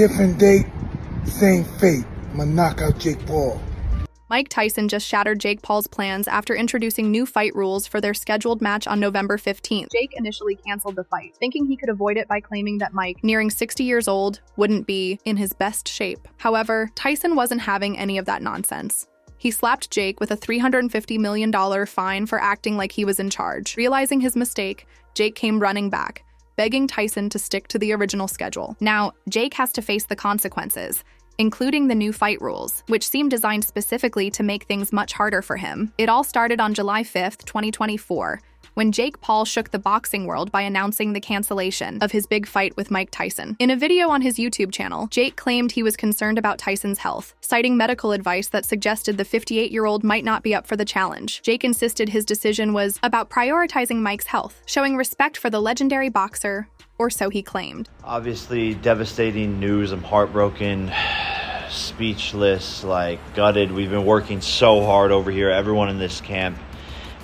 Different date, same fate. I'm gonna knock out Jake Paul. Mike Tyson just shattered Jake Paul's plans after introducing new fight rules for their scheduled match on November 15th. Jake initially canceled the fight, thinking he could avoid it by claiming that Mike, nearing 60 years old, wouldn't be in his best shape. However, Tyson wasn't having any of that nonsense. He slapped Jake with a $350 million fine for acting like he was in charge. Realizing his mistake, Jake came running back, begging Tyson to stick to the original schedule. Now, Jake has to face the consequences, including the new fight rules, which seem designed specifically to make things much harder for him. It all started on July 5th, 2024, when Jake Paul shook the boxing world by announcing the cancellation of his big fight with Mike Tyson. In a video on his YouTube channel, Jake claimed he was concerned about Tyson's health, citing medical advice that suggested the 58-year-old might not be up for the challenge. Jake insisted his decision was about prioritizing Mike's health, showing respect for the legendary boxer, or so he claimed. Obviously, devastating news. I'm heartbroken, speechless, gutted. We've been working so hard over here, everyone in this camp,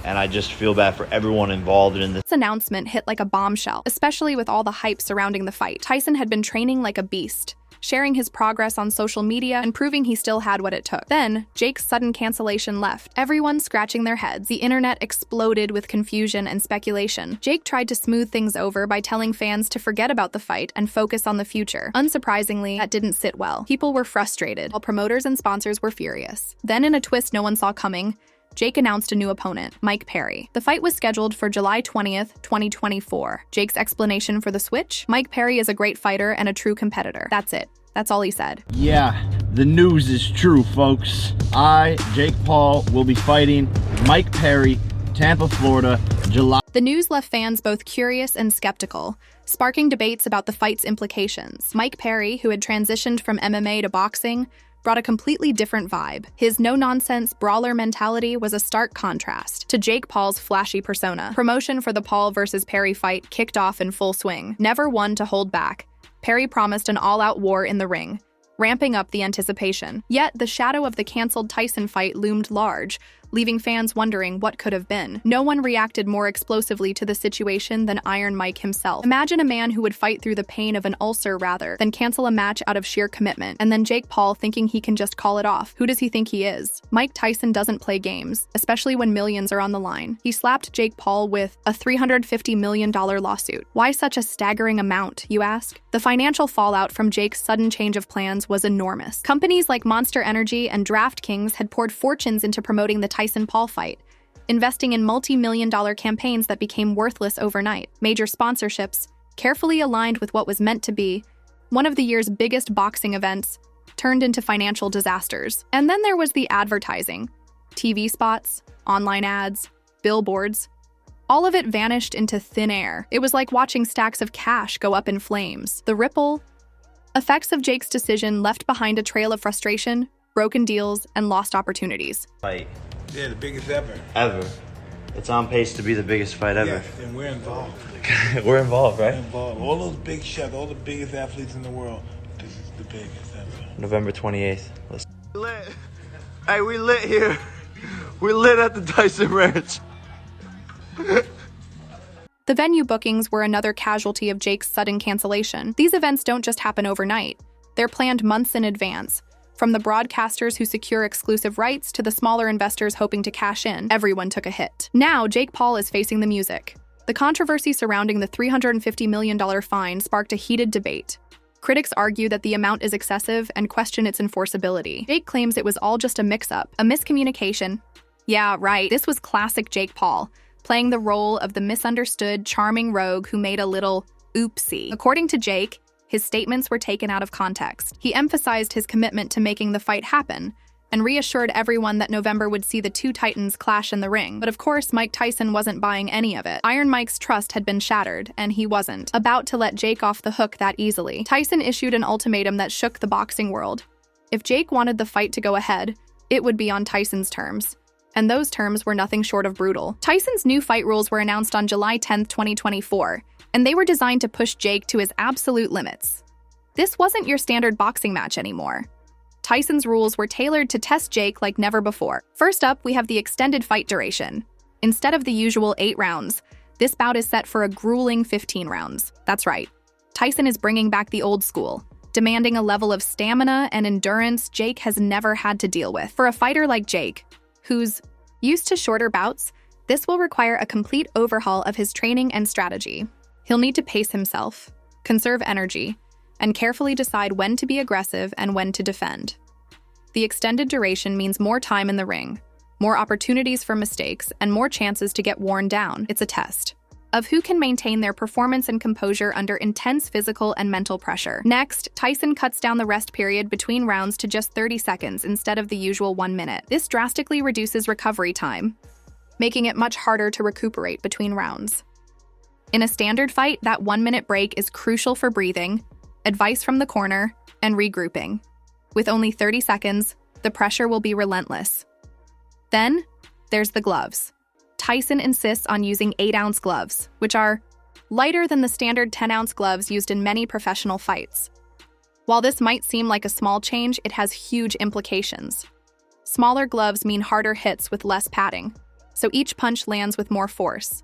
and I just feel bad for everyone involved in this. This announcement hit like a bombshell, especially with all the hype surrounding the fight. Tyson had been training like a beast, sharing his progress on social media and proving he still had what it took. Then, Jake's sudden cancellation left everyone scratching their heads. The internet exploded with confusion and speculation. Jake tried to smooth things over by telling fans to forget about the fight and focus on the future. Unsurprisingly, that didn't sit well. People were frustrated, while promoters and sponsors were furious. Then, in a twist no one saw coming, Jake announced a new opponent, Mike Perry. The fight was scheduled for July 20th, 2024. Jake's explanation for the switch? Mike Perry is a great fighter and a true competitor. That's it. That's all he said. Yeah, the news is true, folks. I, Jake Paul, will be fighting Mike Perry, Tampa, Florida, July. The news left fans both curious and skeptical, sparking debates about the fight's implications. Mike Perry, who had transitioned from MMA to boxing, brought a completely different vibe. His no-nonsense brawler mentality was a stark contrast to Jake Paul's flashy persona. Promotion for the Paul versus Perry fight kicked off in full swing. Never one to hold back, Perry promised an all-out war in the ring, ramping up the anticipation. Yet, the shadow of the canceled Tyson fight loomed large, leaving fans wondering what could have been. No one reacted more explosively to the situation than Iron Mike himself. Imagine a man who would fight through the pain of an ulcer rather than cancel a match out of sheer commitment, and then Jake Paul thinking he can just call it off. Who does he think he is? Mike Tyson doesn't play games, especially when millions are on the line. He slapped Jake Paul with a $350 million lawsuit. Why such a staggering amount, you ask? The financial fallout from Jake's sudden change of plans was enormous. Companies like Monster Energy and DraftKings had poured fortunes into promoting the Tyson-Paul fight, investing in multi-million-dollar campaigns that became worthless overnight. Major sponsorships, carefully aligned with what was meant to be one of the year's biggest boxing events, turned into financial disasters. And then there was the advertising. TV spots, online ads, billboards. All of it vanished into thin air. It was like watching stacks of cash go up in flames. The ripple effects of Jake's decision left behind a trail of frustration, broken deals, and lost opportunities. Fight. Yeah, the biggest ever. Ever. It's on pace to be the biggest fight ever. Yes, and we're involved. We're involved, right? We're involved. All those big shots, all the biggest athletes in the world, this is the biggest ever. November 28th. Lit. Hey, we lit here. We lit at the Tyson Ranch. The venue bookings were another casualty of Jake's sudden cancellation. These events don't just happen overnight. They're planned months in advance. From the broadcasters who secure exclusive rights to the smaller investors hoping to cash in, everyone took a hit. Now, Jake Paul is facing the music. The controversy surrounding the $350 million fine sparked a heated debate. Critics argue that the amount is excessive and question its enforceability. Jake claims it was all just a mix-up, a miscommunication. Yeah, right, this was classic Jake Paul, playing the role of the misunderstood, charming rogue who made a little oopsie. According to Jake, his statements were taken out of context. He emphasized his commitment to making the fight happen and reassured everyone that November would see the two titans clash in the ring. But of course, Mike Tyson wasn't buying any of it. Iron Mike's trust had been shattered, and he wasn't about to let Jake off the hook that easily. Tyson issued an ultimatum that shook the boxing world. If Jake wanted the fight to go ahead, it would be on Tyson's terms. And those terms were nothing short of brutal. Tyson's new fight rules were announced on July 10th, 2024, and they were designed to push Jake to his absolute limits. This wasn't your standard boxing match anymore. Tyson's rules were tailored to test Jake like never before. First up, we have the extended fight duration. Instead of the usual 8 rounds, this bout is set for a grueling 15 rounds. That's right. Tyson is bringing back the old school, demanding a level of stamina and endurance Jake has never had to deal with. For a fighter like Jake, who's used to shorter bouts, this will require a complete overhaul of his training and strategy. He'll need to pace himself, conserve energy, and carefully decide when to be aggressive and when to defend. The extended duration means more time in the ring, more opportunities for mistakes, and more chances to get worn down. It's a test of who can maintain their performance and composure under intense physical and mental pressure. Next, Tyson cuts down the rest period between rounds to just 30 seconds instead of the usual 1 minute. This drastically reduces recovery time, making it much harder to recuperate between rounds. In a standard fight, that 1 minute break is crucial for breathing, advice from the corner, and regrouping. With only 30 seconds, the pressure will be relentless. Then, there's the gloves. Tyson insists on using 8-ounce gloves, which are lighter than the standard 10-ounce gloves used in many professional fights. While this might seem like a small change, it has huge implications. Smaller gloves mean harder hits with less padding, so each punch lands with more force.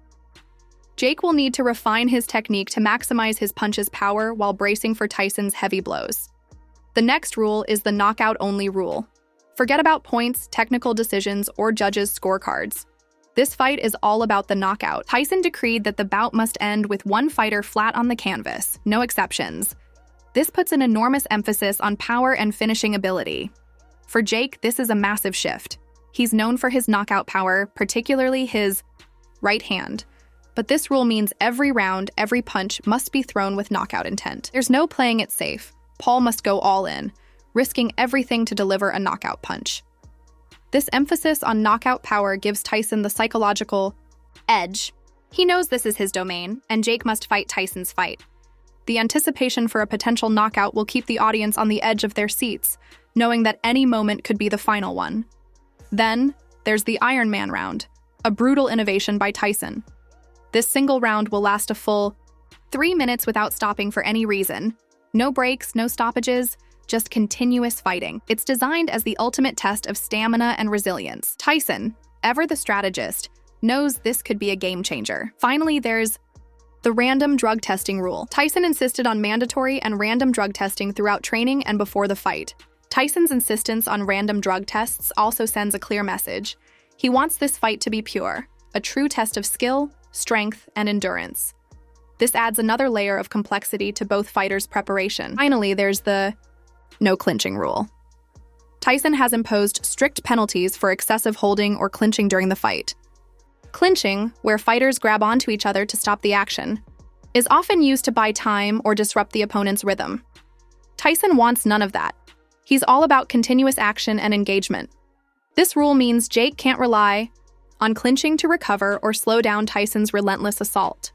Jake will need to refine his technique to maximize his punch's power while bracing for Tyson's heavy blows. The next rule is the knockout-only rule. Forget about points, technical decisions, or judges' scorecards. This fight is all about the knockout. Tyson decreed that the bout must end with one fighter flat on the canvas, no exceptions. This puts an enormous emphasis on power and finishing ability. For Jake, this is a massive shift. He's known for his knockout power, particularly his right hand. But this rule means every round, every punch must be thrown with knockout intent. There's no playing it safe. Paul must go all in, risking everything to deliver a knockout punch. This emphasis on knockout power gives Tyson the psychological edge. He knows this is his domain, and Jake must fight Tyson's fight. The anticipation for a potential knockout will keep the audience on the edge of their seats, knowing that any moment could be the final one. Then, there's the Iron Man round, a brutal innovation by Tyson. This single round will last a full 3 minutes without stopping for any reason. No breaks, no stoppages, just continuous fighting. It's designed as the ultimate test of stamina and resilience. Tyson, ever the strategist, knows this could be a game changer. Finally, there's the random drug testing rule. Tyson insisted on mandatory and random drug testing throughout training and before the fight. Tyson's insistence on random drug tests also sends a clear message. He wants this fight to be pure, a true test of skill, strength, and endurance. This adds another layer of complexity to both fighters' preparation. Finally, there's the no clinching rule. Tyson has imposed strict penalties for excessive holding or clinching during the fight. Clinching, where fighters grab onto each other to stop the action, is often used to buy time or disrupt the opponent's rhythm. Tyson wants none of that. He's all about continuous action and engagement. This rule means Jake can't rely on clinching to recover or slow down Tyson's relentless assault.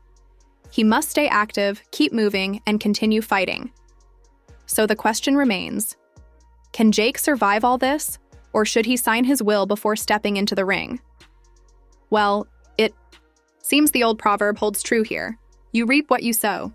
He must stay active, keep moving, and continue fighting. So the question remains, can Jake survive all this, or should he sign his will before stepping into the ring? Well, it seems the old proverb holds true here. You reap what you sow.